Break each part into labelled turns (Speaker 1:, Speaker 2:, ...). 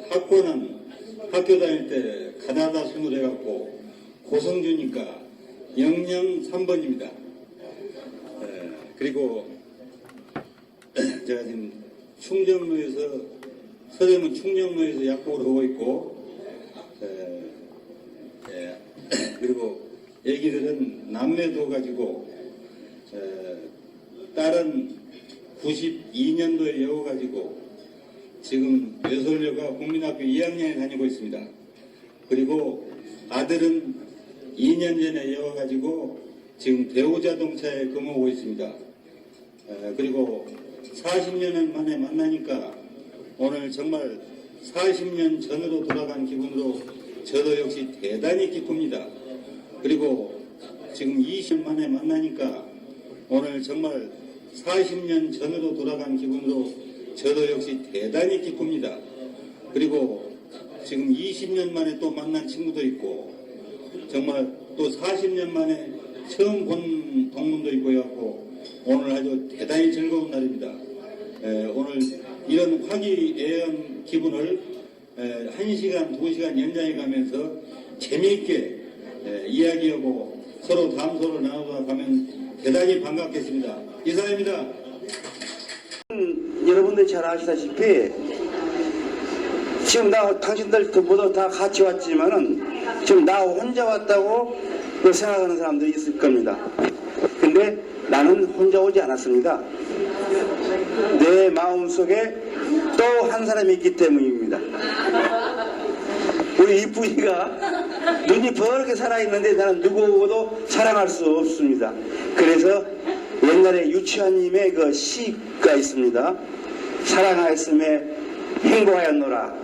Speaker 1: 학교는 학교 다닐 때 가나다 순으로 해갖고 고성주니까 영영 3번입니다. 그리고 제가 지금 충정로에서 서대문 충정로에서 약국을 하고 있고 그리고 애기들은 남매도 가지고 딸은 92년도에 여어가지고 지금 외솔여가 국민학교 2학년에 다니고 있습니다. 그리고 아들은 2년 전에 여어가지고 지금 대우자동차에 근무하고 있습니다. 그리고 40년 만에 만나니까 오늘 정말 40년 전으로 돌아간 기분으로 저도 역시 대단히 기쁩니다. 그리고 지금 20년 만에 만나니까 오늘 정말 40년 전으로 돌아간 기분으로 저도 역시 대단히 기쁩니다. 그리고 지금 20년 만에 또 만난 친구도 있고 정말 또 40년 만에 처음 본 동문도 있고 해갖고 오늘 아주 대단히 즐거운 날입니다. 오늘 이런 화기애애한 기분을 1시간, 2시간 연장해 가면서 재미있게 이야기하고 서로 담소를 나누다 가면 대단히 반갑겠습니다. 이상입니다.
Speaker 2: 여러분들이 잘 아시다시피 지금 당신들 모두 다 같이 왔지만은 지금 나 혼자 왔다고 생각하는 사람들이 있을 겁니다. 근데 나는 혼자 오지 않았습니다. 내 마음속에 또 한 사람이 있기 때문입니다. 우리 이쁜이가 눈이 버렇게 살아있는데 나는 누구보다도 사랑할 수 없습니다. 그래서 옛날에 유치원님의 그 시가 있습니다. 사랑하였음에 행복하였노라.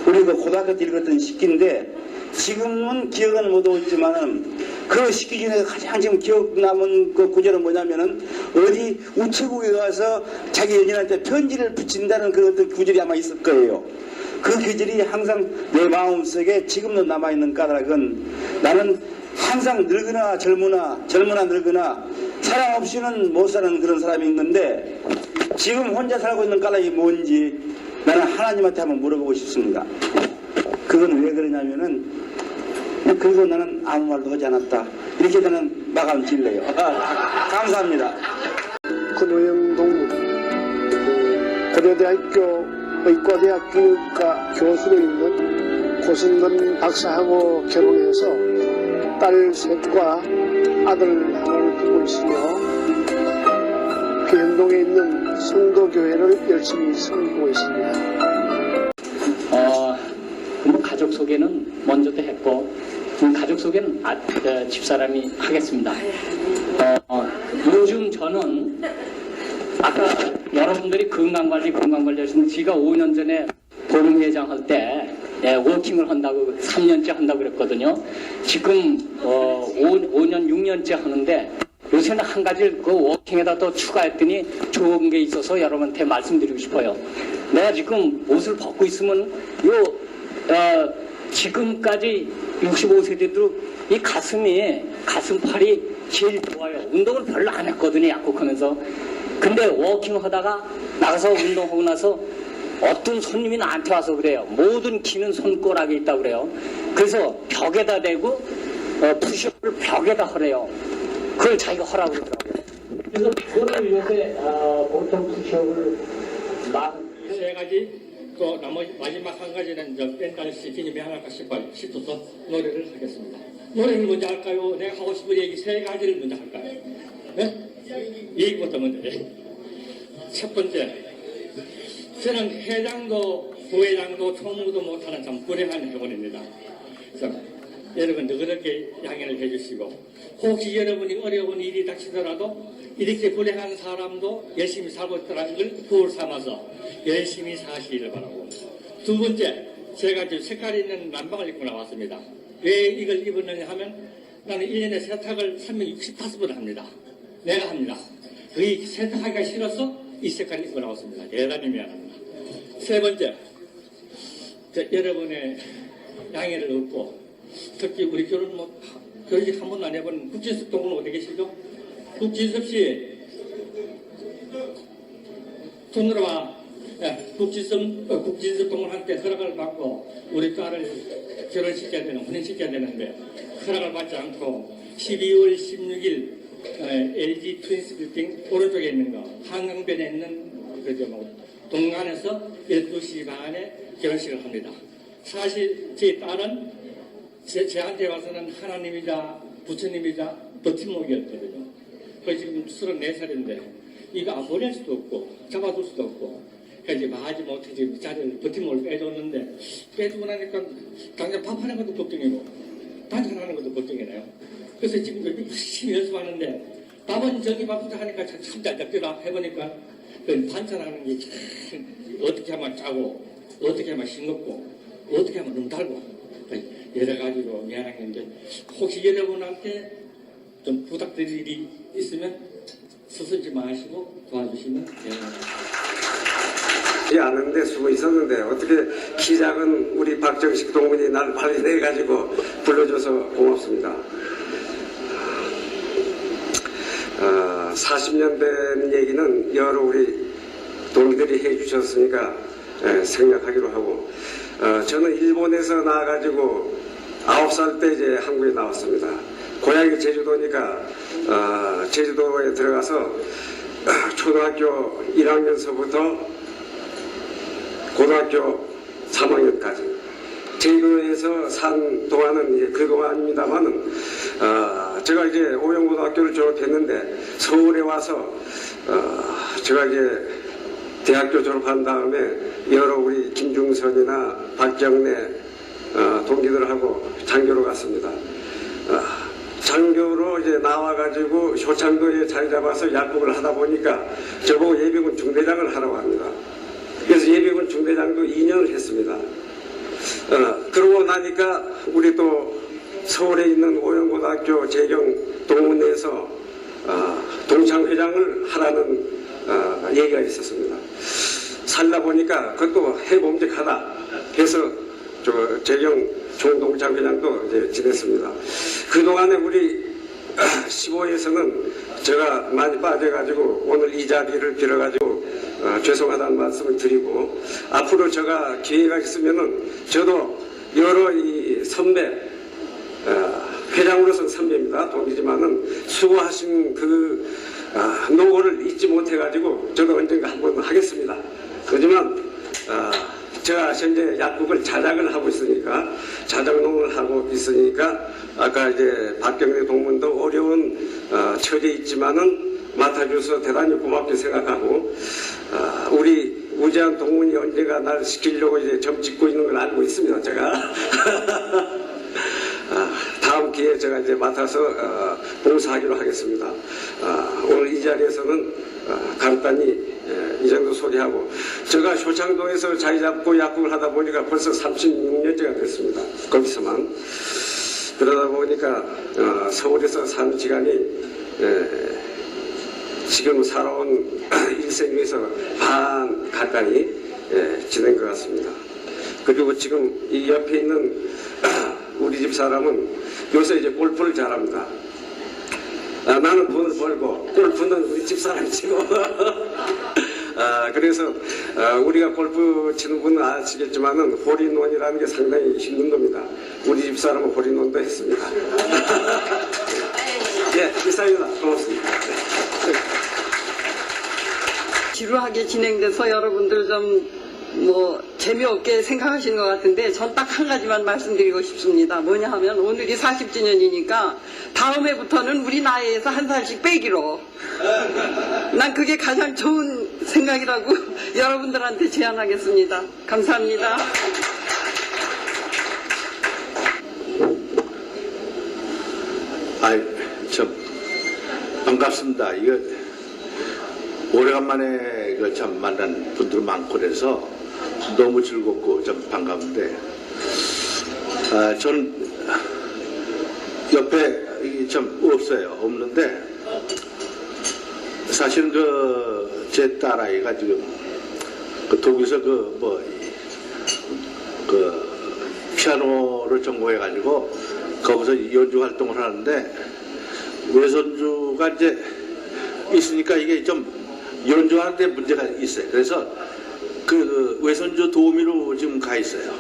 Speaker 2: 우리 그 고등학교 때 읽었던 시인데 지금은 기억은 못하고 있지만은 그 시기 중에 가장 지금 기억 남은 그 구절은 뭐냐면은 어디 우체국에 가서 자기 연인한테 편지를 붙인다는 그 어떤 구절이 아마 있을 거예요. 그 계절이 항상 내 마음속에 지금도 남아있는 까닭은 나는 항상 늙으나 젊으나 늙으나 사랑 없이는 못 사는 그런 사람이 있는데 지금 혼자 살고 있는 까닭이 뭔지 나는 하나님한테 한번 물어보고 싶습니다. 그건 왜 그러냐면은 그리고 나는 아무 말도 하지 않았다. 이렇게 나는 마감 질래요. 감사합니다.
Speaker 3: 노영동 고려대학교 의과대학교과 교수로 있는 고승근 박사하고 결혼해서 딸 셋과 아들 하나를 두고 있으며 비현동에 있는 성도교회를 열심히 섬기고 있습니다.
Speaker 4: 가족 소개는 먼저도 했고 가족 소개는 집사람이 하겠습니다. 요즘 저는 아까 여러분들이 건강관리 하시는 제가 5년 전에 보름회장 할 때 워킹을 한다고 3년째 한다고 그랬거든요. 지금 5년 6년째 하는데 요새는 한 가지 그 워킹에다 또 추가했더니 좋은 게 있어서 여러분한테 말씀드리고 싶어요. 내가 지금 옷을 벗고 있으면 지금까지 65세 돼도 이 가슴팔이 제일 좋아요. 운동을 별로 안 했거든요. 약국하면서. 근데 워킹 하다가 나가서 운동하고 나서 어떤 손님이 나한테 와서 그래요. 모든 기는 손가락에 있다고 그래요. 그래서 벽에다 대고 푸시업을 벽에다 하래요. 그걸 자기가 하라고 그러더라고요. 그래서 그거를 요새 보통 푸시업을 세 가지 또 나머지 마지막 한 가지는 뺀달 시키님이 하나가 싶어서 노래를 하겠습니다. 노래를 먼저 할까요? 내가 하고 싶은 얘기 세 가지를 먼저 할까요? 네? 얘기부터 먼저 해. 첫 번째, 저는 회장도 부회장도 총무도 못하는 참 불행한 회원입니다. 그래서 여러분들 그렇게 양해를 해주시고 혹시 여러분이 어려운 일이 닥치더라도 이렇게 불행한 사람도 열심히 살고 있다는 걸 도울 삼아서 열심히 사시기를 바라고. 두 번째, 제가 지금 색깔 있는 남방을 입고 나왔습니다. 왜 이걸 입었느냐 하면 나는 1년에 세탁을 365번 합니다. 내가 합니다. 그게 세탁하기가 싫어서 이 색깔을 입고 나왔습니다. 대단히 미안합니다. 세 번째, 여러분의 양해를 얻고 특히 우리 결혼식 한 번도 안 해본 국진섭 동은 어디 계시죠? 국진섭 씨,
Speaker 5: 손으로와 국지성 동문한테 허락을 받고 우리 딸을 결혼시켜야 되는, 혼인시켜야 되는데 허락을 받지 않고 12월 16일 LG 트윈스 빌딩 오른쪽에 있는 거 한강변에 있는 그죠 뭐 동간에서 12시 반에 결혼식을 합니다. 사실 제 딸은 제한테 와서는 하나님이자 부처님이자 버팀목이었거든요. 그 지금 34살인데 이거 안 보낼 수도 없고 잡아둘 수도 없고 그래서 이제 마지 못해 지금 자리를 버팀목을 빼줬는데 빼주고 나니까 당장 밥하는 것도 걱정이고 반찬하는 것도 걱정이네요. 그래서 지금 열심히 연습하는데 밥은 저기 밥부터 하니까 참 잘 잡더라 해보니까 그 반찬하는 게 참 어떻게 하면 짜고 어떻게 하면 싱겁고 어떻게 하면 너무 달고 여러 가지로 미안한데 혹시 여러분한테 좀 부탁드릴 일이 있으면 서슴지 마시고 도와주시면 되겠습니다.
Speaker 6: 않은데 숨어 있었는데 어떻게 키 작은 우리 박정식 동문이 날 발견해가지고 불러줘서 고맙습니다. 40년 된 얘기는 여러 우리 동기들이 해주셨으니까 생략하기로 하고 저는 일본에서 나와가지고 9살 때 이제 한국에 나왔습니다. 고향이 제주도니까 제주도에 들어가서 초등학교 1학년서부터 고등학교 3학년까지 제주도에서 산 동안은 이제 그 동안입니다만은 제가 이제 오영고등학교를 졸업했는데 서울에 와서 제가 이제 대학교 졸업한 다음에 여러 우리 김중선이나 박경래 동기들하고 장교로 갔습니다. 장교로 이제 나와가지고 효창도에 자리 잡아서 약국을 하다 보니까 저보고 예비군 중대장을 하라고 합니다. 그래서 예비군 중대장도 2년을 했습니다. 그러고 나니까 우리 또 서울에 있는 오영고등학교 재경 동문회에서 동창회장을 하라는 얘기가 있었습니다. 살다 보니까 그것도 해봄직하다 해서 저 재경 총동창회장도 이제 지냈습니다. 그동안에 우리 15에서는 제가 많이 빠져가지고 오늘 이 자리를 빌어가지고 죄송하다는 말씀을 드리고 앞으로 제가 기회가 있으면은 저도 여러 이 선배 회장으로서는 선배입니다. 동기지만은 수고하신 그 노고를 잊지 못해가지고 저도 언젠가 한번 하겠습니다. 하지만 제가 현재 약국을 자작을 하고 있으니까 자작농을 하고 있으니까 아까 이제 박경래 동문도 어려운 처지에 있지만은 맡아줘서 대단히 고맙게 생각하고 우리 우재한 동문이 언제가 날 시키려고 이제 점 찍고 있는 걸 알고 있습니다. 제가 다음 기회에 제가 이제 맡아서 봉사하기로 하겠습니다. 오늘 이 자리에서는 간단히 이 정도 소개하고 제가 효창동에서 자리 잡고 약국을 하다 보니까 벌써 36년째가 됐습니다. 거기서만 그러다 보니까 서울에서 사는 시간이 지금 살아온 일생 중에서 반 가까이 지낸 것 같습니다. 그리고 지금 이 옆에 있는 우리 집 사람은 요새 이제 골프를 잘합니다. 나는 돈을 벌고 골프는 우리 집 사람이 치고 그래서 우리가 골프 치는 분은 아시겠지만은 홀인원이라는 게 상당히 힘든 겁니다. 우리 집 사람은 홀인원도 했습니다. 예, 이상입니다. 고맙습니다.
Speaker 7: 지루하게 진행돼서 여러분들 좀 재미없게 생각하시는 것 같은데 전 딱 한 가지만 말씀드리고 싶습니다. 뭐냐 하면 오늘이 40주년이니까 다음 해부터는 우리 나이에서 한 살씩 빼기로 난 그게 가장 좋은 생각이라고 여러분들한테 제안하겠습니다. 감사합니다.
Speaker 8: 참 반갑습니다. 이거 오래간만에 참 만난 분들 많고 그래서 너무 즐겁고 좀 반가운데 저는 옆에 이게 참 없어요. 없는데 사실은 제 딸아이가 지금 독일에서 피아노를 전공해가지고 거기서 연주 활동을 하는데 외손주가 이제 있으니까 이게 좀 연주하는데 문제가 있어요. 그래서 그 외선조 도우미로 지금 가 있어요.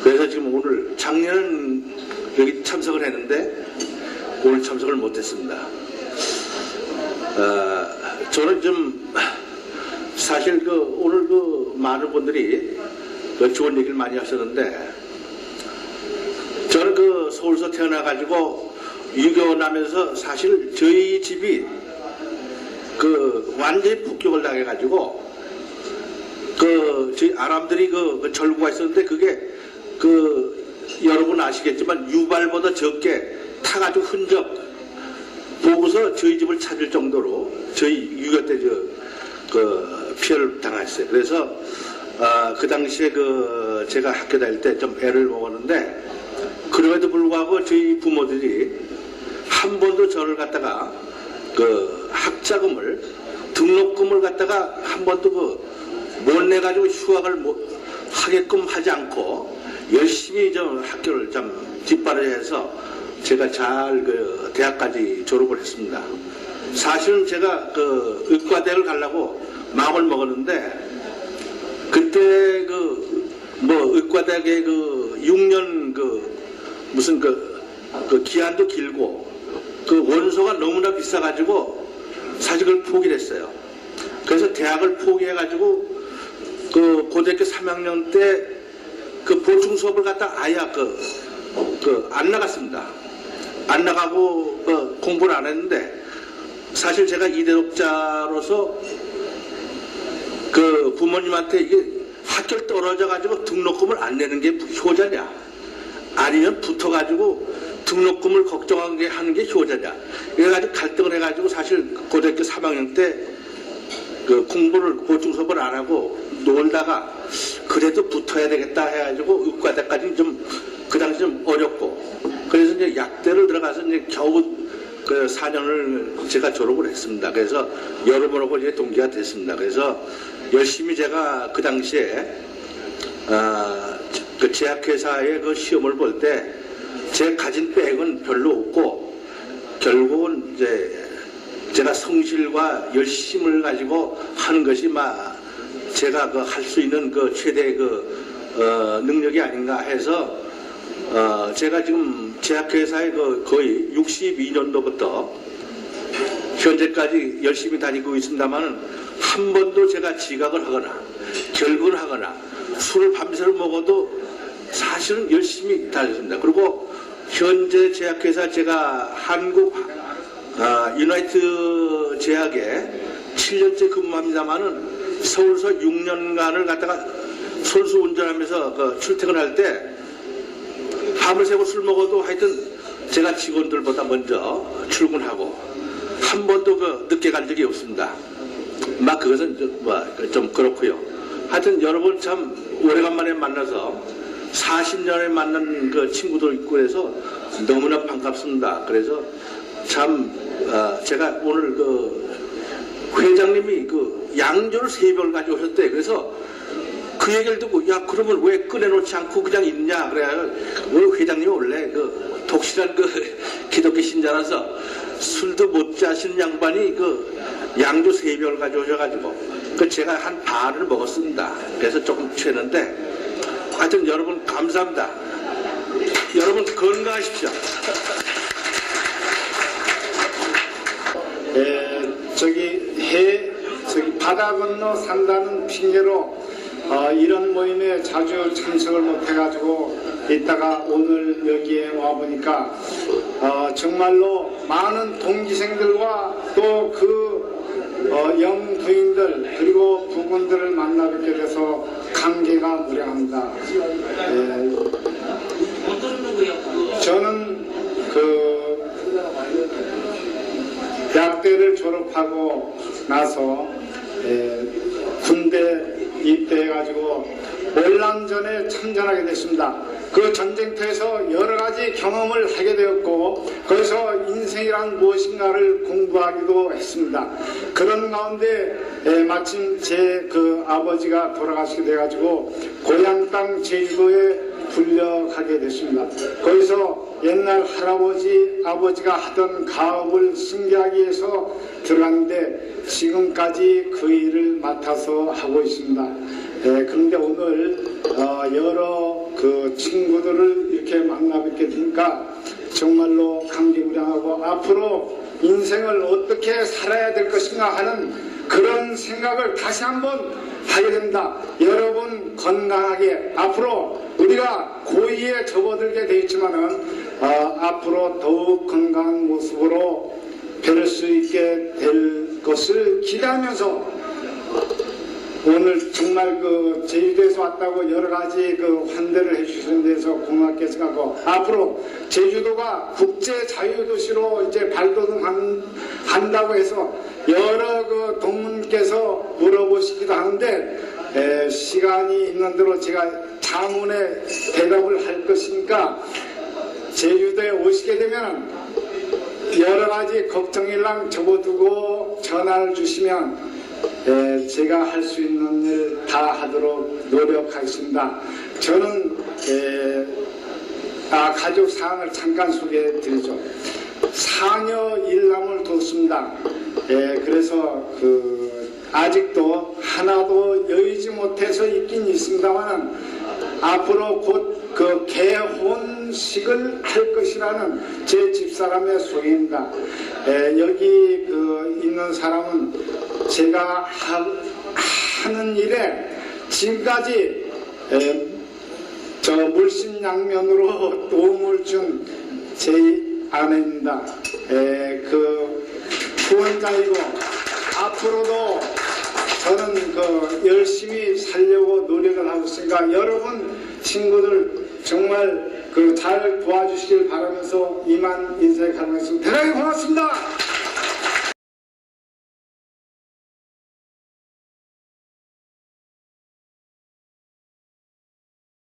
Speaker 8: 그래서 지금 오늘 작년은 여기 참석을 했는데 오늘 참석을 못했습니다. 저는 좀 사실 오늘 많은 분들이 좋은 얘기를 많이 하셨는데 저는 서울서 태어나가지고 유교나면서 사실 저희 집이 완전히 폭격을 당해가지고 저희 아람들이 절구가 있었는데 그게 여러분 아시겠지만 유발보다 적게 타가지고 흔적 보고서 저희 집을 찾을 정도로 저희 유교 때 피해를 당했어요. 그래서 그 당시에 제가 학교 다닐 때 좀 애를 먹었는데 그럼에도 불구하고 저희 부모들이 한 번도 저를 갖다가 학자금을 등록금을 갖다가 한 번도 못 내가지고 휴학을 하게끔 하지 않고 열심히 좀 학교를 좀 뒷바라지해서 제가 잘 대학까지 졸업을 했습니다. 사실은 제가 의과대학을 가려고 마음을 먹었는데 그때 의과대학의 6년 무슨 기한도 길고 원소가 너무나 비싸가지고 사실 그걸 포기를 했어요. 그래서 대학을 포기해가지고 고등학교 3학년 때 보충 수업을 갖다 아예 안 나갔습니다. 안 나가고 공부를 안 했는데 사실 제가 이대독자로서 부모님한테 이게 학교를 떨어져가지고 등록금을 안 내는 게 효자냐 아니면 붙어가지고 등록금을 걱정하게 하는 게 효자냐 이래가지고 갈등을 해가지고 사실 고등학교 3학년 때 공부를 보충 수업을 안 하고 놀다가 그래도 붙어야 되겠다 해가지고 의과대까지 그 당시 좀 어렵고 그래서 이제 약대를 들어가서 이제 겨우 4년을 제가 졸업을 했습니다. 그래서 여러분하고 이제 동기가 됐습니다. 그래서 열심히 제가 그 당시에 제약회사의 시험을 볼 때 제 가진 백은 별로 없고 결국은 이제 제가 성실과 열심을 가지고 하는 것이 제가 할 수 있는 최대 능력이 아닌가 해서 제가 지금 제약회사에 거의 62년도부터 현재까지 열심히 다니고 있습니다만은 한 번도 제가 지각을 하거나 결근을 하거나 술을 밤새를 먹어도 사실은 열심히 다녔습니다. 그리고 현재 제약회사 제가 한국 유나이트 제약에 7년째 근무합니다만은 서울서 6년간을 갖다가 선수 운전하면서 출퇴근할 때 밤을 새고 술 먹어도 하여튼 제가 직원들보다 먼저 출근하고 한 번도 늦게 간 적이 없습니다. 그것은 좀 그렇고요. 하여튼 여러분 참 오래간만에 만나서 40년에 만난 친구도 있고 그래서 너무나 반갑습니다. 그래서 참 제가 오늘 회장님이 양조를 3병을 가져오셨대. 그래서 그 얘기를 듣고 야 그러면 왜 꺼내놓지 않고 그냥 있냐 그래야 우리 회장님이 원래 독실한 기독교 신자라서 술도 못 자시는 양반이 양조 3병을 가져오셔가지고 제가 한 반을 먹었습니다. 그래서 조금 취했는데 하여튼 여러분 감사합니다. 여러분 건강하십시오.
Speaker 3: 바다 건너 산다는 핑계로 이런 모임에 자주 참석을 못해가지고 이따가 오늘 여기에 와보니까 정말로 많은 동기생들과 또 영부인들 그리고 부군들을 만나 뵙게 돼서 감개가 무량합니다. 저는 대학교를 졸업하고 나서 군대 입대해가지고 월남전에 참전하게 됐습니다. 그 전쟁터에서 여러 가지 경험을 하게 되었고 거기서 인생이란 무엇인가를 공부하기도 했습니다. 그런 가운데 마침 제 아버지가 돌아가시게 돼가지고 고향 땅 제주도에 굴려가게 됐습니다. 거기서 옛날 할아버지, 아버지가 하던 가업을 승계하기 위해서 들어갔는데 지금까지 그 일을 맡아서 하고 있습니다. 그런데 오늘 여러 그 친구들을 이렇게 만나 뵙게 되니까 정말로 감개무량하고 앞으로 인생을 어떻게 살아야 될 것인가 하는 그런 생각을 다시 한번 하게 됩니다. 여러분 건강하게 앞으로 우리가 고위에 접어들게 되어 있지만은 앞으로 더욱 건강한 모습으로 뵐 수 있게 될 것을 기대하면서 오늘 정말 그 제주도에서 왔다고 여러 가지 그 환대를 해주시는 데서 고맙게 생각하고 앞으로 제주도가 국제 자유도시로 이제 발돋움한다고 해서 여러 그 동문께서 물어보시기도 하는데 시간이 있는 대로 제가 자문에 대답을 할 것이니까 제주도에 오시게 되면 여러 가지 걱정일랑 접어두고 전화를 주시면 제가 할 수 있는 일 다 하도록 노력하겠습니다. 저는 가족 사항을 잠깐 소개해 드리죠. 사녀 일남을 뒀습니다. 그래서 아직도 하나도 여의지 못해서 있긴 있습니다만 앞으로 곧 그 개혼식을 할 것이라는 제 집사람의 소개입니다. 여기 있는 사람은 제가 하는 일에 지금까지 저 물심양면으로 도움을 준 제 아내입니다. 후원자이고 앞으로도 저는 열심히 살려고 노력을 하고 있으니까 여러분 친구들 정말 잘 도와주시길 바라면서 이만 인사에 가겠습니다. 대단히 고맙습니다.